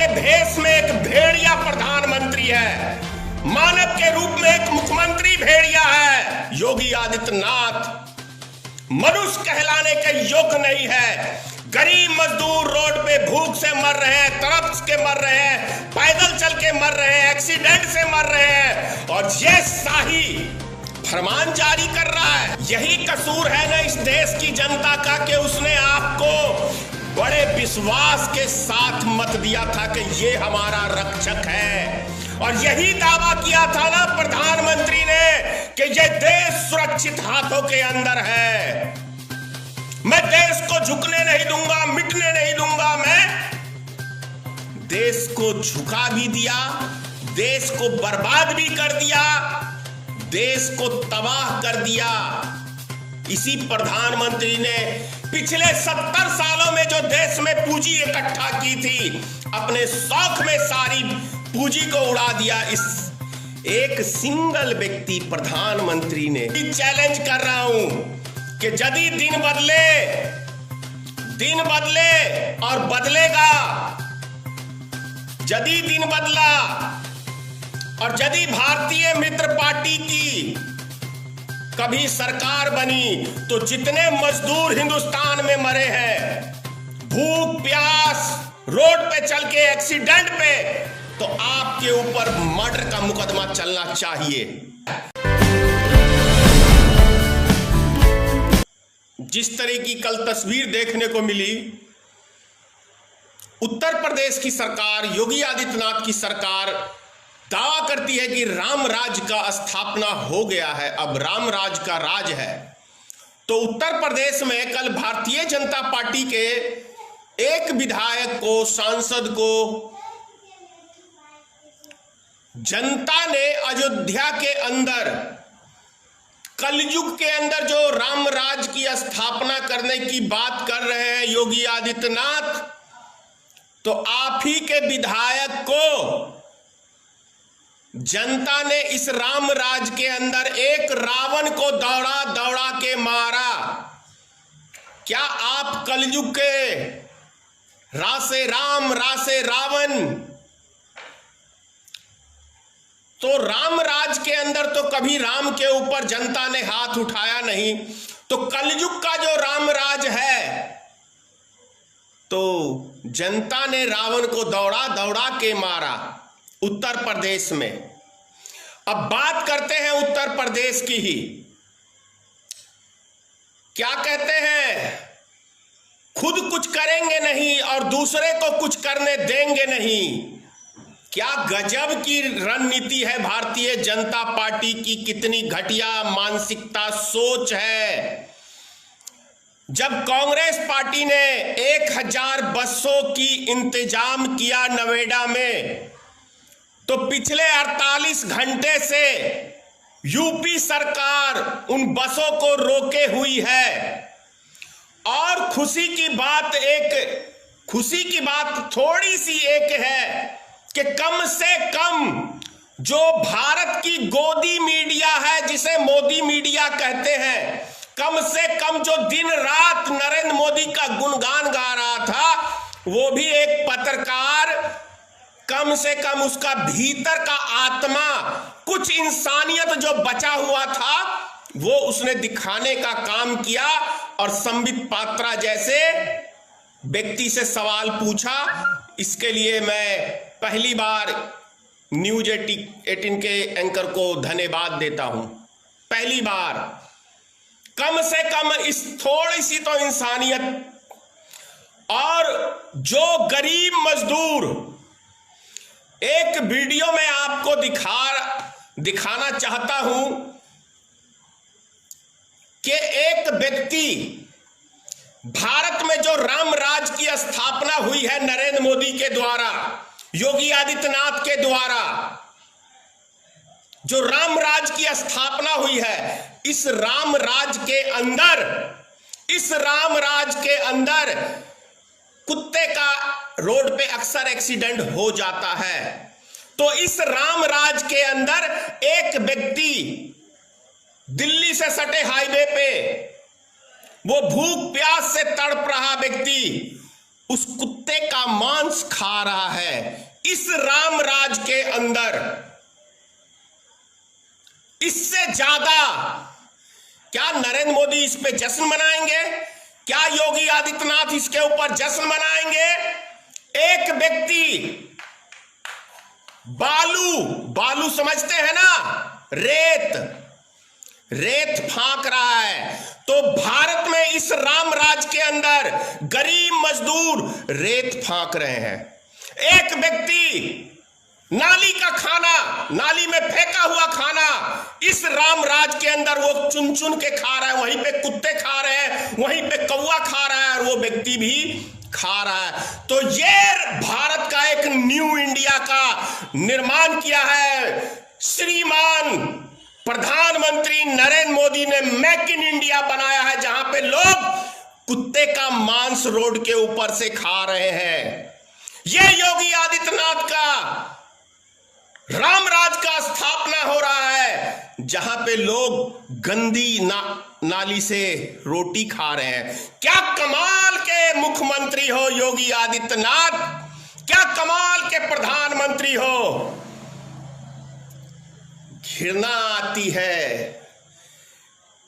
के भेष में एक भेड़िया प्रधानमंत्री है, मानव के रूप में एक मुख्यमंत्री भेड़िया है। योगी आदित्यनाथ मनुष्य कहलाने के योग्य नहीं है। गरीब मजदूर रोड पे भूख से मर रहे हैं, तड़प के मर रहे हैं, पैदल चल के मर रहे हैं, एक्सीडेंट से मर रहे हैं, और ये शाही फरमान जारी कर रहा है। यही कसूर है ना इस देश की जनता का कि उसने आपको बड़े विश्वास के साथ मत दिया था कि ये हमारा रक्षक है, और यही दावा किया था ना प्रधानमंत्री ने कि ये देश सुरक्षित हाथों के अंदर है। मैं देश को झुकने नहीं दूंगा, मिटने नहीं दूंगा। मैं देश को झुका भी दिया, देश को बर्बाद भी कर दिया, देश को तबाह कर दिया। इसी प्रधानमंत्री ने पिछले 70 सालों में जो देश में पूंजी इकट्ठा की थी, अपने शौक में सारी पूंजी को उड़ा दिया। इस एक सिंगल व्यक्ति प्रधानमंत्री ने चैलेंज कर रहा हूं कि यदि दिन बदले और बदलेगा, यदि दिन बदला और यदि भारतीय मित्र पार्टी की कभी सरकार बनी, तो जितने मजदूर हिंदुस्तान में मरे हैं भूख प्यास, रोड पे चल के एक्सीडेंट पे, तो आपके ऊपर मर्डर का मुकदमा चलना चाहिए। जिस तरह की कल तस्वीर देखने को मिली, उत्तर प्रदेश की सरकार, योगी आदित्यनाथ की सरकार दावा करती है कि राम राज का स्थापना हो गया है, अब राम राज का राज है। तो उत्तर प्रदेश में कल भारतीय जनता पार्टी के एक विधायक को, सांसद को, जनता ने अयोध्या के अंदर, कलयुग के अंदर जो राम राज की स्थापना करने की बात कर रहे हैं योगी आदित्यनाथ, तो आप ही के विधायक को जनता ने इस राम राज के अंदर एक रावण को दौड़ा दौड़ा के मारा। क्या आप कलयुग के रासे राम रासे रावण? तो राम राज के अंदर तो कभी राम के ऊपर जनता ने हाथ उठाया नहीं, तो कलयुग का जो राम राज है, तो जनता ने रावण को दौड़ा दौड़ा के मारा उत्तर प्रदेश में। अब बात करते हैं उत्तर प्रदेश की ही। क्या कहते हैं? खुद कुछ करेंगे नहीं और दूसरे को कुछ करने देंगे नहीं। क्या गजब की रणनीति है भारतीय जनता पार्टी की, कितनी घटिया मानसिकता, सोच है। जब कांग्रेस पार्टी ने 1000 बसों की इंतजाम किया नोएडा में, तो पिछले 48 घंटे से यूपी सरकार उन बसों को रोके हुई है। और खुशी की बात थोड़ी सी एक है कि कम से कम जो भारत की गोदी मीडिया है, जिसे मोदी मीडिया कहते हैं, कम से कम जो दिन रात नरेंद्र मोदी का गुणगान गा रहा था, वो भी एक पत्रकार, कम से कम उसका भीतर का आत्मा, कुछ इंसानियत जो बचा हुआ था, वो उसने दिखाने का काम किया। और संबित पात्रा जैसे व्यक्ति से सवाल पूछा। इसके लिए मैं पहली बार न्यूज 18 के एंकर को धन्यवाद देता हूं। पहली बार कम से कम इस थोड़ी सी तो इंसानियत। और जो गरीब मजदूर, एक वीडियो में आपको दिखाना चाहता हूं कि एक व्यक्ति, भारत में जो राम राज की स्थापना हुई है नरेंद्र मोदी के द्वारा, योगी आदित्यनाथ के द्वारा, जो राम राज की स्थापना हुई है, इस राम राज के अंदर कुत्ते का रोड पे अक्सर एक्सीडेंट हो जाता है। तो इस राम राज के अंदर एक व्यक्ति दिल्ली से सटे हाईवे पे, वो भूख प्यास से तड़प रहा व्यक्ति, उस कुत्ते का मांस खा रहा है इस रामराज के अंदर। इससे ज्यादा क्या नरेंद्र मोदी इस पे जश्न मनाएंगे? क्या योगी आदित्यनाथ इसके ऊपर जश्न मनाएंगे? एक व्यक्ति बालू समझते हैं ना, रेत फांक रहा है, तो भारत में इस रामराज के अंदर गरीब मजदूर रेत फांक रहे हैं। एक व्यक्ति नाली का खाना, नाली में फेंका हुआ खाना इस रामराज के अंदर वो चुन चुन के खा रहा है। वहीं पे कुत्ते खा रहे हैं, वहीं पे कौवा खा रहा है और वो व्यक्ति भी खा रहा है। तो ये भारत का एक न्यू इंडिया का निर्माण किया है श्रीमान प्रधानमंत्री नरेंद्र मोदी ने। मेक इन इंडिया बनाया है, जहां पे लोग कुत्ते का मांस रोड के ऊपर से खा रहे हैं। यह योगी आदित्यनाथ का रामराज का स्थापना हो रहा है, जहां पे लोग गंदी नाली से रोटी खा रहे हैं। क्या कमाल के मुख्यमंत्री हो योगी आदित्यनाथ, क्या कमाल के प्रधानमंत्री हो। घृणा आती है।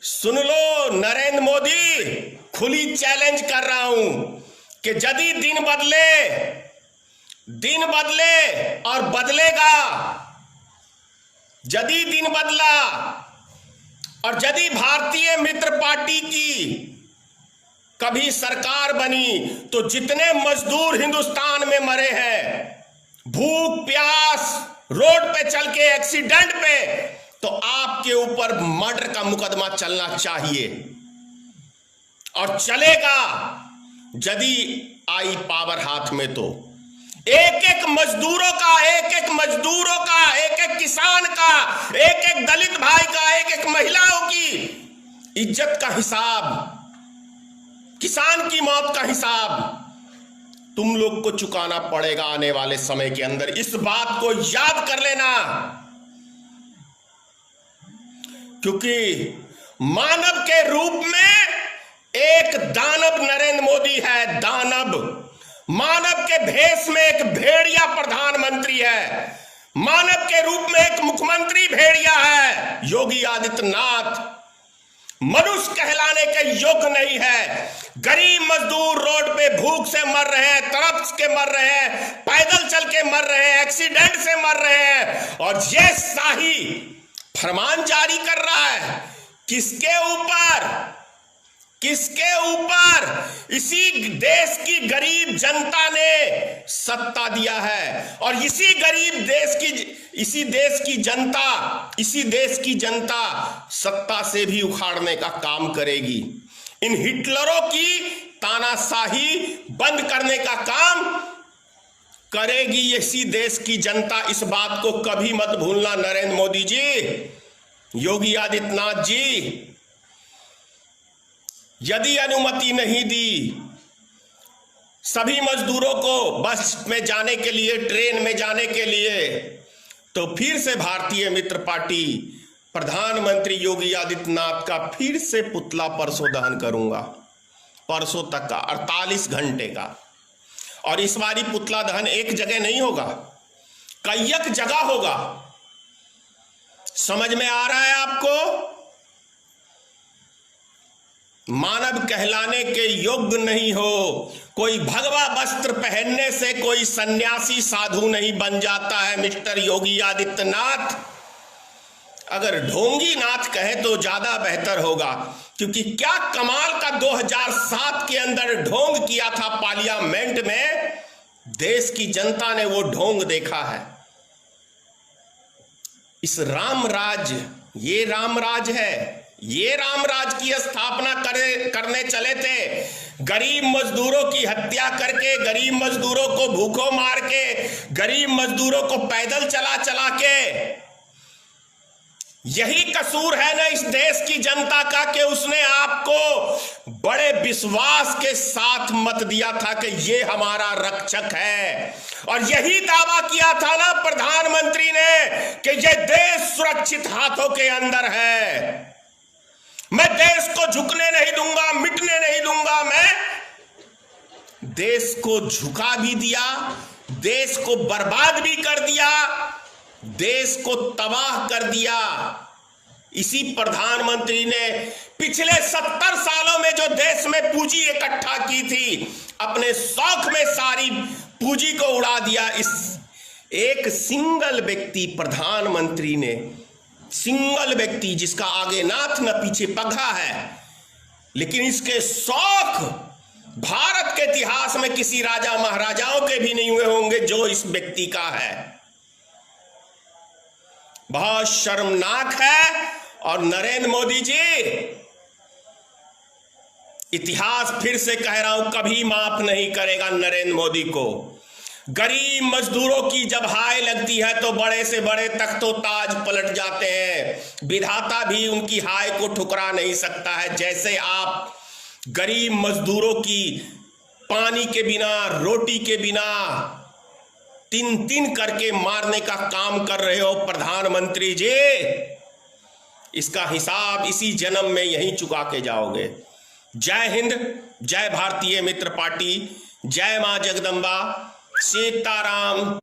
सुन लो नरेंद्र मोदी, खुली चैलेंज कर रहा हूं कि यदि दिन बदले और बदलेगा, यदि दिन बदला और यदि भारतीय मित्र पार्टी की कभी सरकार बनी, तो जितने मजदूर हिंदुस्तान में मरे हैं भूख प्यास, रोड पे चल के एक्सीडेंट पे, तो आपके ऊपर मर्डर का मुकदमा चलना चाहिए और चलेगा यदि आई पावर हाथ में। तो एक एक मजदूरों का, एक एक किसान का, एक एक दलित भाई का, एक एक महिलाओं की इज्जत का हिसाब, किसान की मौत का हिसाब तुम लोग को चुकाना पड़ेगा आने वाले समय के अंदर। इस बात को याद कर लेना, क्योंकि मानव के रूप में एक दानव नरेंद्र मोदी है। दानव मानव के भेष में एक भेड़िया प्रधानमंत्री है, मानव के रूप में एक मुख्यमंत्री भेड़िया है। योगी आदित्यनाथ मनुष्य कहलाने के योग्य नहीं है। गरीब मजदूर रोड पे भूख से मर रहे हैं, तड़प के मर रहे हैं, पैदल चल के मर रहे हैं, एक्सीडेंट से मर रहे हैं, और ये शाही फरमान जारी कर रहा है किसके ऊपर? इसी देश की गरीब जनता ने सत्ता दिया है, और इसी देश की जनता सत्ता से भी उखाड़ने का काम करेगी। इन हिटलरों की तानाशाही बंद करने का काम करेगी इसी देश की जनता। इस बात को कभी मत भूलना नरेंद्र मोदी जी, योगी आदित्यनाथ जी। यदि अनुमति नहीं दी सभी मजदूरों को बस में जाने के लिए, ट्रेन में जाने के लिए, तो फिर से भारतीय मित्र पार्टी प्रधानमंत्री योगी आदित्यनाथ का फिर से पुतला परसों दहन करूंगा, परसों तक का 48 घंटे का। और इस बारी पुतला दहन एक जगह नहीं होगा, कई जगह होगा। समझ में आ रहा है आपको? मानव कहलाने के योग्य नहीं हो। कोई भगवा वस्त्र पहनने से कोई सन्यासी साधु नहीं बन जाता है मिस्टर योगी आदित्यनाथ। अगर ढोंगी नाथ कहे तो ज्यादा बेहतर होगा, क्योंकि क्या कमाल का 2007 के अंदर ढोंग किया था पार्लियामेंट में, देश की जनता ने वो ढोंग देखा है। इस रामराज, ये रामराज है, ये रामराज की स्थापना करने चले थे। गरीब मजदूरों की हत्या करके, गरीब मजदूरों को भूखों मार के, गरीब मजदूरों को पैदल चला के। यही कसूर है ना इस देश की जनता का कि उसने आपको बड़े विश्वास के साथ मत दिया था कि ये हमारा रक्षक है, और यही दावा किया था ना प्रधानमंत्री ने कि ये देश सुरक्षित हाथों के अंदर है। मैं देश को झुकने नहीं दूंगा, मिटने नहीं दूंगा, मैं देश को झुका भी दिया, देश को बर्बाद भी कर दिया, देश को तबाह कर दिया। इसी प्रधानमंत्री ने पिछले 70 सालों में जो देश में पूंजी इकट्ठा की थी, अपने शौक में सारी पूंजी को उड़ा दिया। इस एक सिंगल व्यक्ति प्रधानमंत्री ने, सिंगल व्यक्ति जिसका आगे नाथ न पीछे पगहा है, लेकिन इसके शौक भारत के इतिहास में किसी राजा महाराजाओं के भी नहीं हुए होंगे जो इस व्यक्ति का है। बहुत शर्मनाक है। और नरेंद्र मोदी जी, इतिहास फिर से कह रहा हूं, कभी माफ नहीं करेगा नरेंद्र मोदी को। गरीब मजदूरों की जब हाय लगती है तो बड़े से बड़े तख्तो ताज पलट जाते हैं। विधाता भी उनकी हाय को ठुकरा नहीं सकता है। जैसे आप गरीब मजदूरों की पानी के बिना, रोटी के बिना तीन करके मारने का काम कर रहे हो प्रधानमंत्री जी, इसका हिसाब इसी जन्म में यहीं चुका के जाओगे। जय हिंद, जय भारतीय मित्र पार्टी, जय मां जगदम्बा, सीताराम।